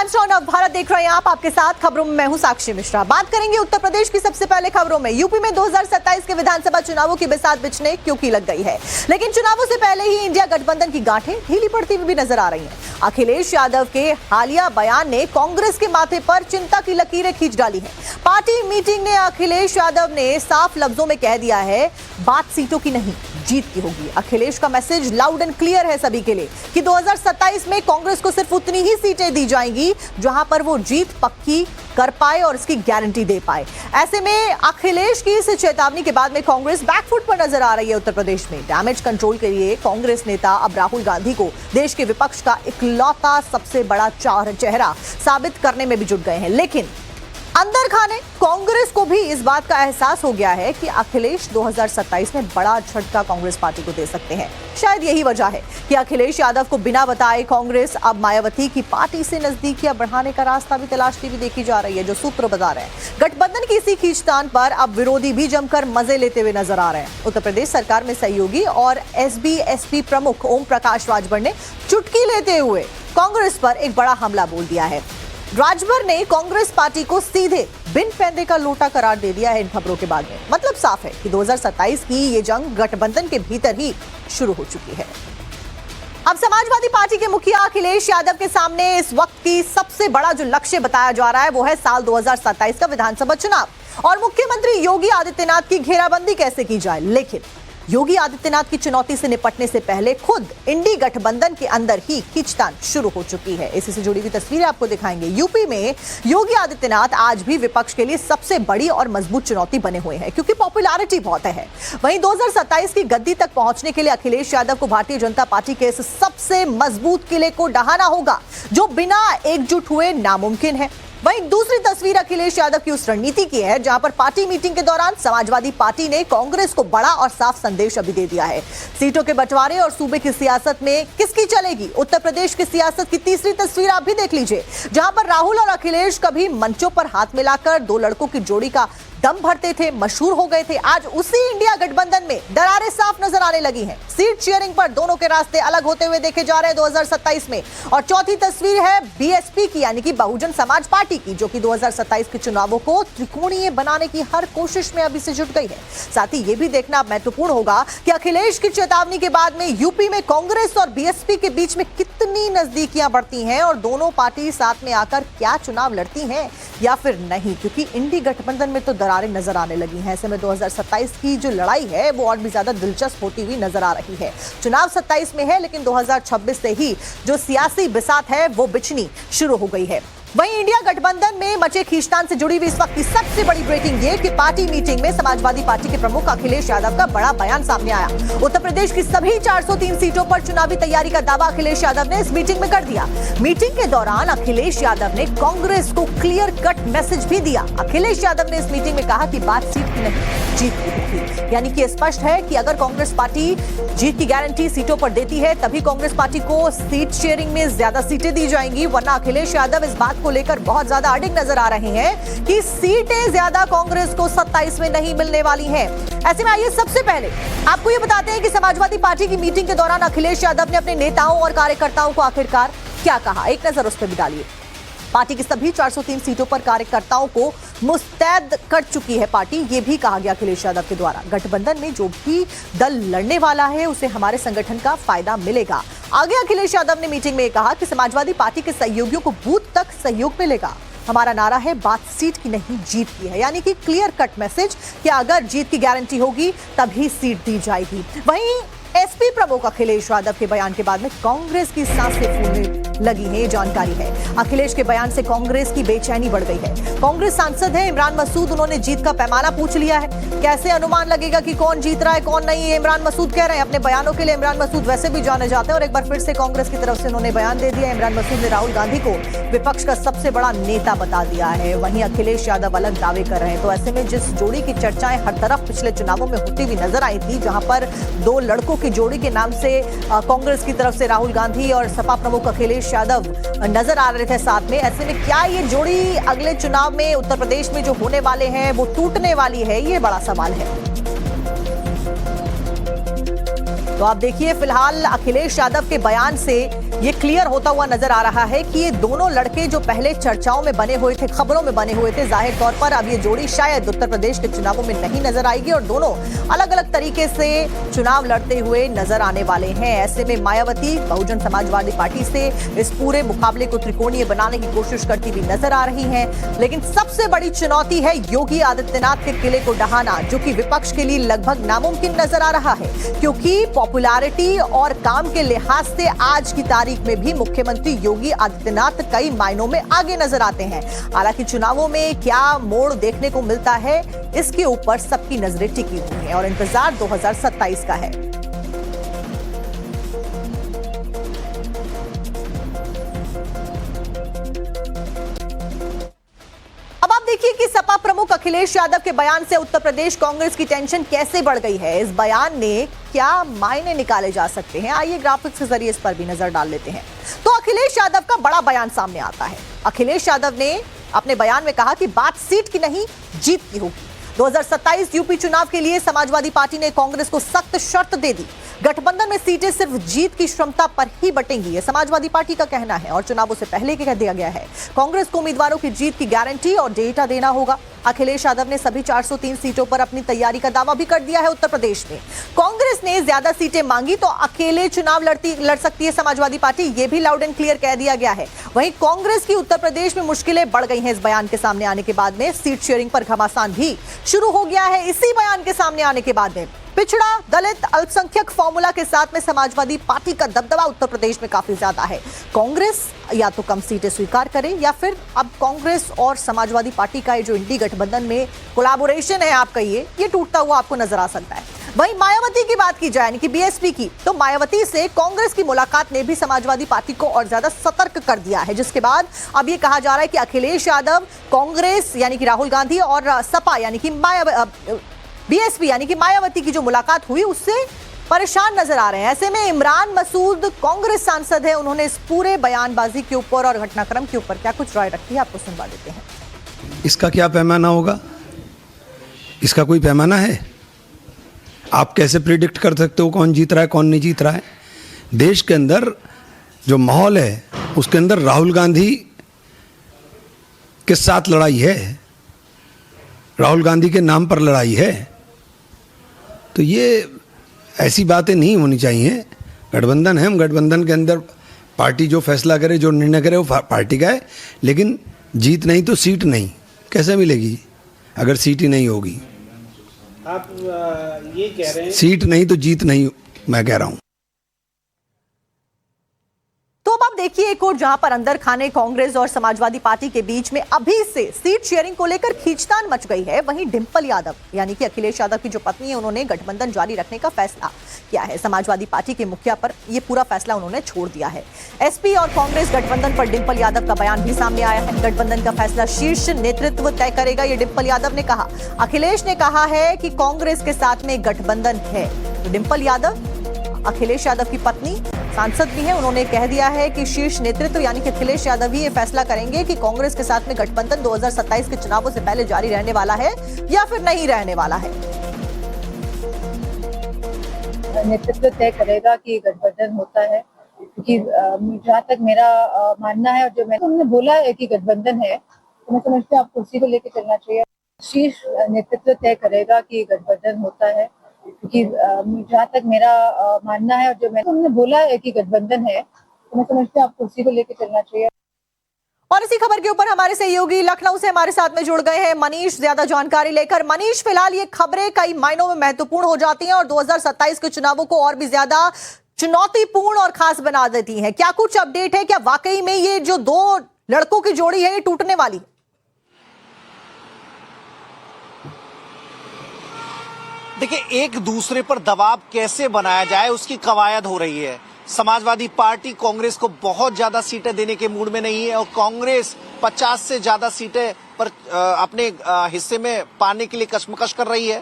Times now Bharat देख रहे हैं आप, आपके साथ खबरों में मैं हूं साक्षी मिश्रा। बात करेंगे उत्तर प्रदेश की सबसे पहले खबरों में। यूपी में 2027 के विधानसभा चुनावों की बिसात बिछने क्योंकि लग गई है, लेकिन चुनावों से पहले ही इंडिया गठबंधन की गांठें ढीली पड़ती हुई भी नजर आ रही हैं। अखिलेश यादव के हालिया बयान ने कांग्रेस के माथे पर चिंता की लकीरें खींच डाली है। पार्टी मीटिंग में अखिलेश यादव ने साफ लफ्जों में कह दिया है, बात सीटों की नहीं जीत की होगी। अखिलेश का मैसेज लाउड एंड क्लियर है सभी के लिए कि 2027 में कांग्रेस को सिर्फ उतनी ही सीटें दी जाएंगी जहां पर वो जीत पक्की कर पाए और इसकी गारंटी दे पाए। ऐसे में अखिलेश की इस चेतावनी के बाद में कांग्रेस बैकफुट पर नजर आ रही है। उत्तर प्रदेश में डैमेज कंट्रोल के लिए कांग्रेस नेता अब राहुल गांधी को देश के विपक्ष का इकलौता सबसे बड़ा चेहरा साबित करने में भी जुट गए हैं। लेकिन अंदर खाने कांग्रेस को भी इस बात का एहसास हो गया है कि अखिलेश 2027 में बड़ा झटका कांग्रेस पार्टी को दे सकते हैं। शायद यही वजह है कि अखिलेश यादव को बिना बताए कांग्रेस अब मायावती की पार्टी से नजदीकियां बढ़ाने का रास्ता भी तलाशती हुई देखी जा रही है। जो सूत्र बता रहे हैं, गठबंधन की इसी खींचतान पर अब विरोधी भी जमकर मजे लेते हुए नजर आ रहे हैं। उत्तर प्रदेश सरकार में सहयोगी और एसबी-एसपी प्रमुख ओम प्रकाश राजभर ने चुटकी लेते हुए कांग्रेस पर एक बड़ा हमला बोल दिया है। राजभर ने कांग्रेस पार्टी को सीधे बिन फैंदे का लोटा करार दे दिया है इन खबरों के बाद में। मतलब साफ है कि 2027 की ये जंग गठबंधन के भीतर ही शुरू हो चुकी है। अब समाजवादी पार्टी के मुखिया अखिलेश यादव के सामने इस वक्त की सबसे बड़ा जो लक्ष्य बताया जा रहा है वो है साल 2027 का विधानसभा चुनाव और मुख्यमंत्री योगी आदित्यनाथ की घेराबंदी कैसे की जाए। लेकिन योगी आदित्यनाथ की चुनौती से निपटने से पहले खुद इंडी गठबंधन के अंदर ही खींचतान शुरू हो चुकी है। इसी से जुड़ी हुई तस्वीरें आपको दिखाएंगे। यूपी में योगी आदित्यनाथ आज भी विपक्ष के लिए सबसे बड़ी और मजबूत चुनौती बने हुए हैं क्योंकि पॉपुलैरिटी बहुत है। वहीं 2027 की गद्दी तक पहुंचने के लिए अखिलेश यादव को भारतीय जनता पार्टी के इस सबसे मजबूत किले को ढहाना होगा जो बिना एकजुट हुए नामुमकिन है। वहीं दूसरी तस्वीर अखिलेश यादव की उस रणनीति की है जहां पर पार्टी मीटिंग के दौरान समाजवादी पार्टी ने कांग्रेस को बड़ा और साफ संदेश अभी दे दिया है। सीटों के बंटवारे और सूबे की सियासत में किसकी चलेगी, उत्तर प्रदेश की सियासत की तीसरी तस्वीर आप भी देख लीजिए जहां पर राहुल और अखिलेश कभी मंचों पर हाथ मिलाकर दो लड़कों की जोड़ी का दम भरते थे, मशहूर हो गए थे। आज उसी इंडिया गठबंधन में दरारें साफ नजर आने लगी हैं। सीट शेयरिंग पर दोनों के रास्ते अलग होते हुए देखे जा रहे हैं 2027 में। और चौथी तस्वीर है बीएसपी की, यानी कि बहुजन समाज पार्टी की, जो कि 2027 के चुनावों को त्रिकोणीय बनाने की हर कोशिश में अभी से जुट गई है। साथ ही यह भी देखना महत्वपूर्ण होगा कि अखिलेश की चेतावनी के बाद में यूपी में कांग्रेस और बीएसपी के बीच में कितनी नजदीकियां बढ़ती हैं और दोनों पार्टी साथ में आकर क्या चुनाव लड़ती हैं या फिर नहीं, क्योंकि इंडी गठबंधन में तो दरारें नजर आने लगी हैं। ऐसे में 2027 की जो लड़ाई है वो और भी ज्यादा दिलचस्प होती हुई नजर आ रही है। चुनाव 27 में है लेकिन 2026 से ही जो सियासी बिसात है वो बिछनी शुरू हो गई है। वहीं इंडिया गठबंधन में मचे खींचतान से जुड़ी हुई इस वक्त की सबसे बड़ी ब्रेकिंग ये कि पार्टी मीटिंग में समाजवादी पार्टी के प्रमुख अखिलेश यादव का बड़ा बयान सामने आया। उत्तर प्रदेश की सभी 403 सीटों पर चुनावी तैयारी का दावा अखिलेश यादव ने इस मीटिंग में कर दिया। मीटिंग के दौरान अखिलेश यादव ने कांग्रेस को क्लियर कट मैसेज भी दिया। अखिलेश यादव ने इस मीटिंग में कहा कि बात सीट की नहीं जीत की थी, यानी कि स्पष्ट है कि अगर कांग्रेस पार्टी जीत की गारंटी सीटों पर देती है तभी कांग्रेस पार्टी को सीट शेयरिंग में ज्यादा सीटें दी जाएंगी, वरना अखिलेश यादव इस बात को लेकर बहुत ज्यादा अडिग नजर आ रहे हैं कि सीटें ज्यादा कांग्रेस को 27 में नहीं मिलने वाली हैं। ऐसे में आइए सबसे पहले आपको ये बताते हैं कि समाजवादी पार्टी की मीटिंग के दौरान अखिलेश यादव ने अपने नेताओं और कार्यकर्ताओं को आखिरकार क्या कहा, एक नजर उस पर भी डालिए। पार्टी की सभी 403 सीटों पर कार्यकर्ताओं को मुस्तैद कर चुकी है पार्टी, ये भी कहा गया अखिलेश यादव के द्वारा। गठबंधन में जो भी दल लड़ने वाला है उसे हमारे संगठन का फायदा मिलेगा। आगे अखिलेश यादव ने मीटिंग में कहा कि समाजवादी पार्टी के सहयोगियों को बूथ तक सहयोग मिलेगा। हमारा नारा है बात सीट की नहीं जीत की है, यानी कि क्लियर कट मैसेज कि अगर जीत की गारंटी होगी तभी सीट दी जाएगी। वहीं एसपी प्रमुख अखिलेश यादव के बयान के बाद में कांग्रेस की सांसें फूलने लगी है, जानकारी है। अखिलेश के बयान से कांग्रेस की बेचैनी बढ़ गई है। कांग्रेस सांसद है इमरान मसूद, उन्होंने जीत का पैमाना पूछ लिया है। कैसे अनुमान लगेगा कि कौन जीत रहा है कौन नहीं, ये इमरान मसूद कह रहे हैं। अपने बयानों के लिए इमरान मसूद वैसे भी जाने जाते हैं और एक बार फिर से कांग्रेस की तरफ से उन्होंने बयान दे दिया। इमरान मसूद ने राहुल गांधी को विपक्ष का सबसे बड़ा नेता बता दिया है। वहीं अखिलेश यादव अलग दावे कर रहे हैं। तो ऐसे में जिस जोड़ी की चर्चाएं हर तरफ पिछले चुनावों में होती हुई नजर आई थी, जहां पर दो लड़कों की जोड़ी के नाम से कांग्रेस की तरफ से राहुल गांधी और सपा प्रमुख अखिलेश यादव नजर आ रहे थे साथ में, ऐसे में क्या ये जोड़ी अगले चुनाव में उत्तर प्रदेश में जो होने वाले हैं वो टूटने वाली है, ये बड़ा सवाल है। तो आप देखिए फिलहाल अखिलेश यादव के बयान से ये क्लियर होता हुआ नजर आ रहा है कि ये दोनों लड़के जो पहले चर्चाओं में बने हुए थे, खबरों में बने हुए थे, जाहिर तौर पर अब ये जोड़ी शायद उत्तर प्रदेश के चुनावों में नहीं नजर आएगी और दोनों अलग अलग तरीके से चुनाव लड़ते हुए नजर आने वाले हैं। ऐसे में मायावती बहुजन समाजवादी पार्टी से इस पूरे मुकाबले को त्रिकोणीय बनाने की कोशिश करती हुई नजर आ रही हैं। लेकिन सबसे बड़ी चुनौती है योगी आदित्यनाथ के किले को ढहाना, जो कि विपक्ष के लिए लगभग नामुमकिन नजर आ रहा है, क्योंकि पॉपुलैरिटी और काम के लिहाज से आज की तारीख में भी मुख्यमंत्री योगी आदित्यनाथ कई मायनों में आगे नजर आते हैं। हालांकि चुनावों में क्या मोड़ देखने को मिलता है, इसके ऊपर सबकी नजरें टिकी हुई हैं और इंतजार 2027 का है। अब आप देखिए कि सपा प्रमुख अखिलेश यादव के बयान से उत्तर प्रदेश कांग्रेस की टेंशन कैसे बढ़ गई है। इस बयान ने क्या मायने निकाले जा सकते हैं, आइए ग्राफिक्स के जरिए इस पर भी नजर डाल लेते हैं। तो अखिलेश यादव का बड़ा बयान सामने आता है। अखिलेश यादव ने अपने बयान में कहा कि बात सीट की नहीं, जीत की होगी। 2027 यूपी चुनाव के लिए समाजवादी पार्टी ने कांग्रेस को सख्त शर्त दे दी। गठबंधन में सीटें सिर्फ जीत की क्षमता पर ही बटेंगी, यह समाजवादी पार्टी का कहना है और चुनावों से पहले कह दिया गया है। कांग्रेस को उम्मीदवारों की जीत की गारंटी और डेटा देना होगा। अखिलेश यादव ने सभी 403 सीटों पर अपनी तैयारी का दावा भी कर दिया है। उत्तर प्रदेश में कांग्रेस ने ज्यादा सीटें मांगी तो अकेले चुनाव लड़ सकती है समाजवादी पार्टी, यह भी लाउड एंड क्लियर कह दिया गया है। वहीं कांग्रेस की उत्तर प्रदेश में मुश्किलें बढ़ गई हैं। इस बयान के सामने आने के बाद में सीट शेयरिंग पर घमासान भी शुरू हो गया है। इसी बयान के सामने आने के बाद में पिछड़ा, दलित, अल्पसंख्यक फॉर्मूला के साथ में समाजवादी पार्टी का दबदबा उत्तर प्रदेश में काफी ज्यादा है। कांग्रेस या तो कम सीटें स्वीकार करे या फिर अब कांग्रेस और समाजवादी पार्टी का ये जो इंडी गठबंधन में कोलैबोरेशन है, आप कहिए, ये टूटता हुआ आपको नजर आ सकता है। वहीं मायावती की बात की जाए, यानी कि बीएसपी की, तो मायावती से कांग्रेस की मुलाकात ने भी समाजवादी पार्टी को और ज्यादा सतर्क कर दिया है, जिसके बाद अब ये कहा जा रहा है कि अखिलेश यादव कांग्रेस यानी कि राहुल गांधी और सपा यानी कि बीएसपी यानी कि मायावती की जो मुलाकात हुई उससे परेशान नजर आ रहे हैं। ऐसे में इमरान मसूद कांग्रेस सांसद है, उन्होंने इस पूरे बयानबाजी के ऊपर और घटनाक्रम के ऊपर क्या कुछ राय रखी है, आपको सुनवा देते हैं। इसका क्या पैमाना होगा? इसका कोई पैमाना है? आप कैसे प्रिडिक्ट कर सकते हो कौन जीत रहा है कौन नहीं जीत रहा है? देश के अंदर जो माहौल है उसके अंदर राहुल गांधी के साथ लड़ाई है, राहुल गांधी के नाम पर लड़ाई है, तो ये ऐसी बातें नहीं होनी चाहिए। गठबंधन है, हम गठबंधन के अंदर पार्टी जो फैसला करे, जो निर्णय करे, वो पार्टी का है, लेकिन जीत नहीं तो सीट नहीं कैसे मिलेगी अगर सीट ही नहीं होगी? आप ये कह रहे हैं सीट नहीं तो जीत नहीं, मैं कह रहा हूं। तो अब आप देखिए एक और जहां पर अंदर खाने कांग्रेस और समाजवादी पार्टी के बीच में अभी से सीट शेयरिंग को लेकर खींचतान मच गई है, वहीं डिंपल यादव यानी कि अखिलेश यादव की जो पत्नी है, उन्होंने गठबंधन जारी रखने का फैसला किया है। समाजवादी पार्टी के मुखिया पर यह पूरा फैसला उन्होंने छोड़ दिया है। एसपी और कांग्रेस गठबंधन पर डिंपल यादव का बयान भी सामने आया है। गठबंधन का फैसला शीर्ष नेतृत्व तय करेगा, ये डिंपल यादव ने कहा। अखिलेश ने कहा है कि कांग्रेस के साथ में गठबंधन है। तो डिंपल यादव अखिलेश यादव की पत्नी सांसद भी है, उन्होंने कह दिया है कि शीर्ष नेतृत्व यानी कि अखिलेश यादव ही ये फैसला करेंगे कि कांग्रेस के साथ में गठबंधन 2027 के चुनावों से पहले जारी रहने वाला है या फिर नहीं रहने वाला है। नेतृत्व तय करेगा कि गठबंधन होता है, क्योंकि जहाँ तक मेरा मानना है और जो उन्होंने बोला है कि गठबंधन है, तो मैं समझती हूँ आपको उसी को लेकर चलना चाहिए। शीर्ष नेतृत्व तय करेगा कि गठबंधन होता है, क्योंकि जहाँ तक मेरा मानना है और जो उन्होंने बोला है कि गठबंधन है, तो मैं समझती हूँ आपको उसी को लेकर चलना चाहिए। और इसी खबर के ऊपर हमारे सहयोगी लखनऊ से हमारे साथ में जुड़ गए हैं मनीष, ज्यादा जानकारी लेकर। मनीष, फिलहाल ये खबरें कई मायनों में महत्वपूर्ण हो जाती हैं और 2027 के चुनावों को और भी ज्यादा चुनौतीपूर्ण और खास बना देती हैं। क्या कुछ अपडेट है? क्या वाकई में ये जो दो लड़कों की जोड़ी है ये टूटने वाली? देखिए, एक दूसरे पर दबाव कैसे बनाया जाए उसकी कवायद हो रही है। समाजवादी पार्टी कांग्रेस को बहुत ज्यादा सीटें देने के मूड में नहीं है और कांग्रेस 50 से ज्यादा सीटें पर अपने हिस्से में पाने के लिए कशमकश कर रही है।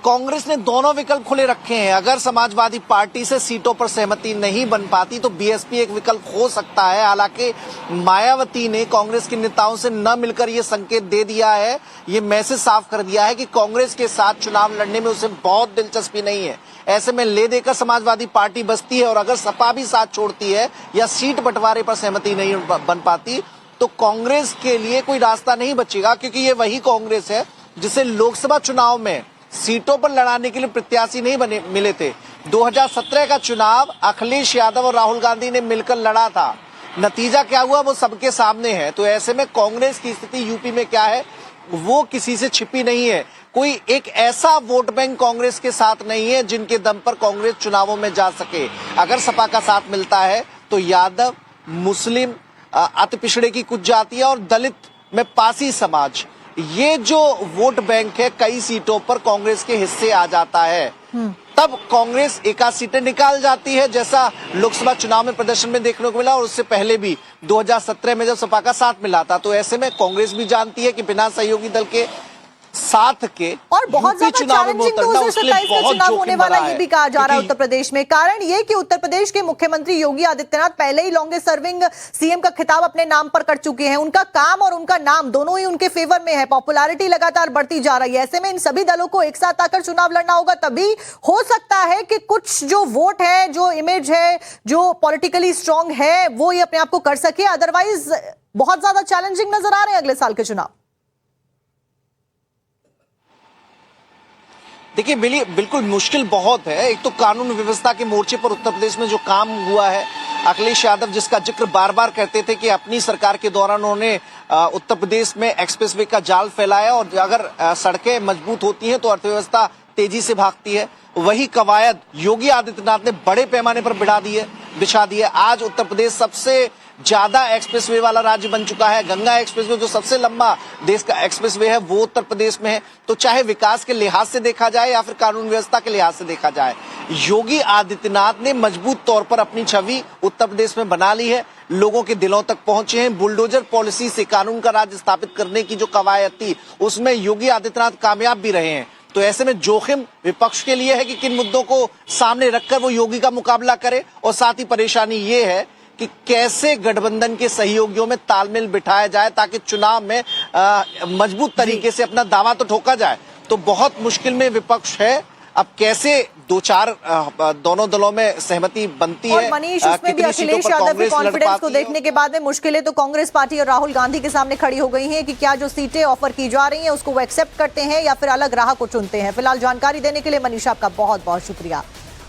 कांग्रेस ने दोनों विकल्प खुले रखे हैं। अगर समाजवादी पार्टी से सीटों पर सहमति नहीं बन पाती तो बीएसपी एक विकल्प हो सकता है। हालांकि मायावती ने कांग्रेस के नेताओं से न मिलकर यह संकेत दे दिया है, ये मैसेज साफ कर दिया है कि कांग्रेस के साथ चुनाव लड़ने में उसे बहुत दिलचस्पी नहीं है। ऐसे में ले देकर समाजवादी पार्टी बचती है और अगर सपा भी साथ छोड़ती है या सीट बंटवारे पर सहमति नहीं बन पाती तो कांग्रेस के लिए कोई रास्ता नहीं बचेगा, क्योंकि ये वही कांग्रेस है जिसे लोकसभा चुनाव में सीटों पर लड़ाने के लिए प्रत्याशी नहीं मिले थे। 2017 का चुनाव अखिलेश यादव और राहुल गांधी ने मिलकर लड़ा था। नतीजा क्या हुआ वो सबके सामने है। तो ऐसे में कांग्रेस की स्थिति यूपी में क्या है वो किसी से छिपी नहीं है। कोई एक ऐसा वोट बैंक कांग्रेस के साथ नहीं है जिनके दम पर कांग्रेस चुनावों में जा सके। अगर सपा का साथ मिलता है तो यादव, मुस्लिम, अति पिछड़े की कुछ जातियां और दलित में पासी समाज, ये जो वोट बैंक है कई सीटों पर कांग्रेस के हिस्से आ जाता है। तब कांग्रेस एकाध सीटें निकाल जाती है, जैसा लोकसभा चुनाव में प्रदर्शन में देखने को मिला और उससे पहले भी 2017 में जब सपा का साथ मिला था। तो ऐसे में कांग्रेस भी जानती है कि बिना सहयोगी दल के साथ के और बहुत ज्यादा चैलेंजिंग 2027 का चुनाव होने वाला ये भी कहा जा रहा है उत्तर प्रदेश में। कारण ये कि उत्तर प्रदेश के मुख्यमंत्री योगी आदित्यनाथ पहले ही लॉन्गेस्ट सर्विंग सीएम का खिताब अपने नाम पर कर चुके हैं। उनका काम और उनका नाम दोनों ही उनके फेवर में है। पॉपुलैरिटी लगातार बढ़ती जा रही है। ऐसे में इन सभी दलों को एक साथ आकर चुनाव लड़ना होगा, तभी हो सकता है कि कुछ जो वोट है, जो इमेज है, जो पॉलिटिकली स्ट्रांग है, वो ये अपने आप को कर सके। अदरवाइज बहुत ज्यादा चैलेंजिंग नजर आ रहे हैं अगले साल के चुनाव। देखिए बिल्कुल मुश्किल बहुत है। एक तो कानून व्यवस्था के मोर्चे पर उत्तर प्रदेश में जो काम हुआ है, अखिलेश यादव जिसका जिक्र बार बार करते थे कि अपनी सरकार के दौरान उन्होंने उत्तर प्रदेश में एक्सप्रेसवे का जाल फैलाया और अगर सड़कें मजबूत होती हैं तो अर्थव्यवस्था तेजी से भागती है। वही कवायद योगी आदित्यनाथ ने बड़े पैमाने पर बिछा दी है। आज उत्तर प्रदेश सबसे ज्यादा एक्सप्रेसवे वाला राज्य बन चुका है। गंगा एक्सप्रेसवे जो सबसे लंबा देश का एक्सप्रेसवे है वो उत्तर प्रदेश में है। तो चाहे विकास के लिहाज से देखा जाए या फिर कानून व्यवस्था के लिहाज से देखा जाए, योगी आदित्यनाथ ने मजबूत तौर पर अपनी छवि उत्तर प्रदेश में बना ली है, लोगों के दिलों तक पहुंचे हैं। बुलडोजर पॉलिसी से कानून का राज स्थापित करने की जो कवायद थी उसमें योगी आदित्यनाथ कामयाब भी रहे हैं। तो ऐसे में जोखिम विपक्ष के लिए है कि किन मुद्दों को सामने रखकर वो योगी का मुकाबला करे, और साथ ही परेशानी ये है कि कैसे गठबंधन के सहयोगियों में तालमेल बिठाया जाए ताकि चुनाव में मजबूत तरीके से अपना दावा तो ठोका जाए। तो बहुत मुश्किल में विपक्ष है। अब कैसे दोनों दलों में सहमति बनती है। और मनीष, उसमें भी अखिलेश यादव के कॉन्फिडेंस को देखने के बाद में मुश्किलें तो कांग्रेस पार्टी और राहुल गांधी के सामने खड़ी हो गई हैं कि क्या जो सीटें ऑफर की जा रही हैं उसको वो एक्सेप्ट करते हैं या फिर अलग राह को चुनते हैं। फिलहाल जानकारी देने के लिए मनीष आपका बहुत बहुत शुक्रिया।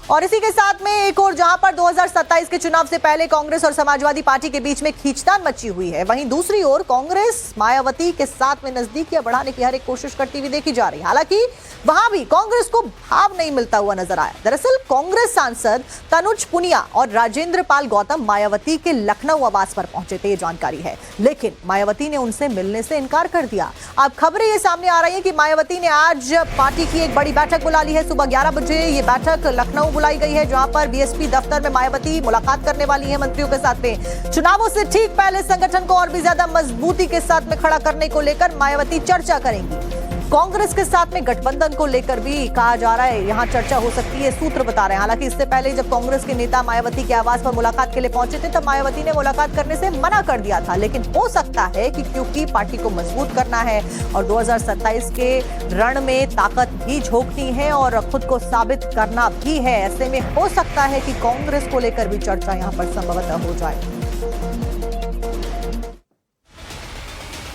और इसी के साथ में एक और जहां पर 2027 के चुनाव से पहले कांग्रेस और समाजवादी पार्टी के बीच में खींचतान मची हुई है, वहीं दूसरी ओर कांग्रेस मायावती के साथ में नजदीकियां बढ़ाने की हर एक कोशिश करती हुई देखी जा रही है। हालांकि वहां भी कांग्रेस को भाव नहीं मिलता हुआ नजर आया। दरअसल कांग्रेस सांसद तनुज पुनिया और राजेंद्र पाल गौतम मायावती के लखनऊ आवास पर पहुंचे थे, ये जानकारी है, लेकिन मायावती ने उनसे मिलने से इनकार कर दिया। अब खबरें ये सामने आ रही है कि मायावती ने आज पार्टी की एक बड़ी बैठक बुला ली है। सुबह 11 बजे ये बैठक लखनऊ बुलाई गई है, जहां पर बीएसपी दफ्तर में मायावती मुलाकात करने वाली है मंत्रियों के साथ में। चुनावों से ठीक पहले संगठन को और भी ज्यादा मजबूती के साथ में खड़ा करने को लेकर मायावती चर्चा करेंगी। कांग्रेस के साथ में गठबंधन को लेकर भी कहा जा रहा है यहां चर्चा हो सकती है, सूत्र बता रहे हैं। हालांकि इससे पहले जब कांग्रेस के नेता मायावती के आवास पर मुलाकात के लिए पहुंचे थे तब मायावती ने मुलाकात करने से मना कर दिया था, लेकिन हो सकता है कि क्योंकि पार्टी को मजबूत करना है और 2027 के रण में ताकत भी झोंकनी है और खुद को साबित करना भी है, ऐसे में हो सकता है कि कांग्रेस को लेकर भी चर्चा यहां पर संभवतः हो जाए।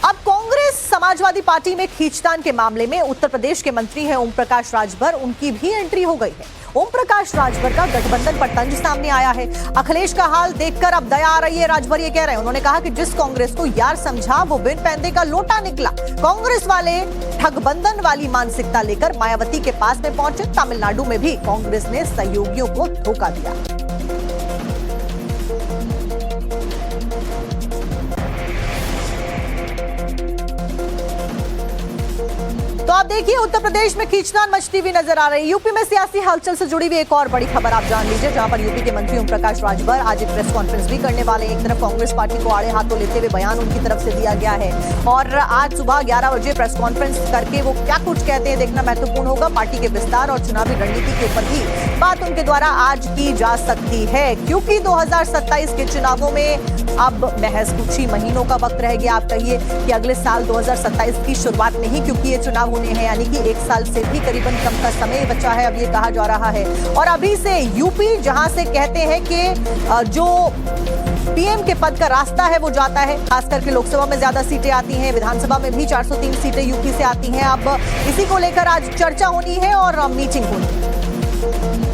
अब कांग्रेस समाजवादी पार्टी में खींचतान के मामले में उत्तर प्रदेश के मंत्री हैं ओम प्रकाश राजभर, उनकी भी एंट्री हो गई है। ओम प्रकाश राजभर का गठबंधन पर तंज सामने आया है। अखिलेश का हाल देखकर अब दया आ रही है, राजभर ये कह रहे हैं। उन्होंने कहा कि जिस कांग्रेस को यार समझा वो बिन पैंदे का लोटा निकला। कांग्रेस वाले ठगबंधन वाली मानसिकता लेकर मायावती के पास में पहुंचे। तमिलनाडु में भी कांग्रेस ने सहयोगियों को धोखा दिया। तो अब देखिए उत्तर प्रदेश में खींचतान मचती हुई नजर आ रही है। यूपी में सियासी हलचल से जुड़ी हुई एक और बड़ी खबर आप जान लीजिए, जहां पर यूपी के मंत्री ओम प्रकाश राजभर आज एक प्रेस कॉन्फ्रेंस भी करने वाले हैं। एक तरफ कांग्रेस पार्टी को आड़े हाथों लेते हुए बयान उनकी तरफ से दिया गया है और आज सुबह 11 बजे प्रेस कॉन्फ्रेंस करके वो क्या कुछ कहते हैं देखना महत्वपूर्ण होगा। पार्टी के विस्तार और चुनावी रणनीति के ऊपर भी बात उनके द्वारा आज की जा सकती है, क्योंकि 2027 के चुनावों में अब महज कुछ ही महीनों का वक्त रह गया। आप कहिए कि अगले साल 2027 की शुरुआत नहीं, क्योंकि ये चुनाव होने हैं, यानी कि एक साल से भी करीबन कम का समय बचा है, अब ये कहा जा रहा है। और अभी से यूपी जहां से कहते हैं कि जो पीएम के पद का रास्ता है वो जाता है, खास करके लोकसभा में ज्यादा सीटें आती हैं, विधानसभा में भी 403 सीटें यूपी से आती हैं। अब इसी को लेकर आज चर्चा होनी है और मीटिंग होनी है।